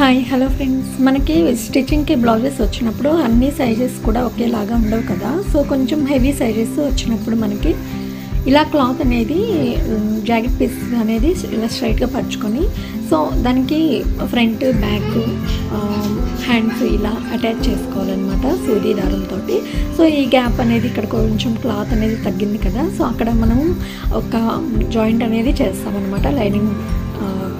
Hi hello friends, మనకి స్టిచ్చింగ్కి blouses వచ్చినప్పుడు అన్ని సైజెస్ కూడా ఒకేలాగా ఉండవు కదా. సో కొంచెం హెవీ సైజెస్ వచ్చినప్పుడు మనకి ఇలా క్లాత్ అనేది జాకెట్ పీస్ అనేది ఇలా స్ట్రైట్గా పరుచుకొని, సో దానికి ఫ్రంట్ బ్యాక్ హ్యాండ్స్ ఇలా అటాచ్ చేసుకోవాలన్నమాట సూది దారంతో. సో ఈ గ్యాప్ అనేది ఇక్కడ కొంచెం క్లాత్ అనేది తగ్గింది కదా, సో అక్కడ మనం ఒక జాయింట్ అనేది చేస్తామన్నమాట లైనింగ్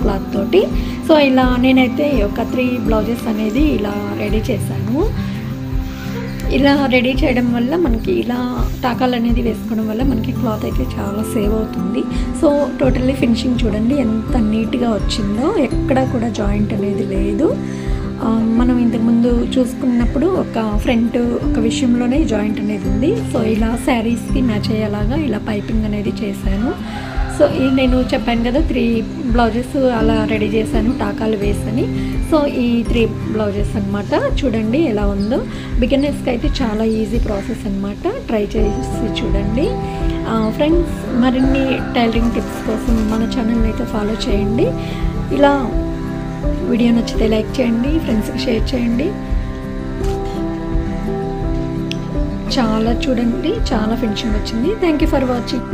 క్లాత్ తోటి. సో ఇలా నేనైతే ఒక 3 బ్లౌజెస్ అనేది ఇలా రెడీ చేశాను. ఇలా రెడీ చేయడం వల్ల మనకి ఇలా టాకాలు అనేది వేసుకోవడం వల్ల మనకి క్లాత్ అయితే చాలా సేవ్ అవుతుంది. సో టోటల్లీ ఫినిషింగ్ చూడండి ఎంత నీట్గా వచ్చిందో, ఎక్కడ కూడా జాయింట్ అనేది లేదు. మనం ఇంతకుముందు చూసుకున్నప్పుడు ఒక ఫ్రంట్ ఒక విషయంలోనే జాయింట్ అనేది ఉంది. సో ఇలా శారీస్కి మ్యాచ్ అయ్యేలాగా ఇలా పైపింగ్ అనేది చేశాను. సో నేను చెప్పాను కదా 3 బ్లౌజెస్ అలా రెడీ చేశాను టాకాలు వేసని. సో ఈ 3 బ్లౌజెస్ అనమాట. చూడండి ఎలా ఉందో. బిగినర్స్కి అయితే చాలా ఈజీ ప్రాసెస్ అనమాట. ట్రై చేసి చూడండి ఫ్రెండ్స్. మరిన్ని టైలరింగ్ టిప్స్ కోసం మన ఛానల్ని అయితే ఫాలో చేయండి. ఇలా వీడియో నచ్చితే లైక్ చేయండి, ఫ్రెండ్స్కి షేర్ చేయండి. చాలా చూడండి, చాలా ఫినిషింగ్ వచ్చింది. Thank you for watching.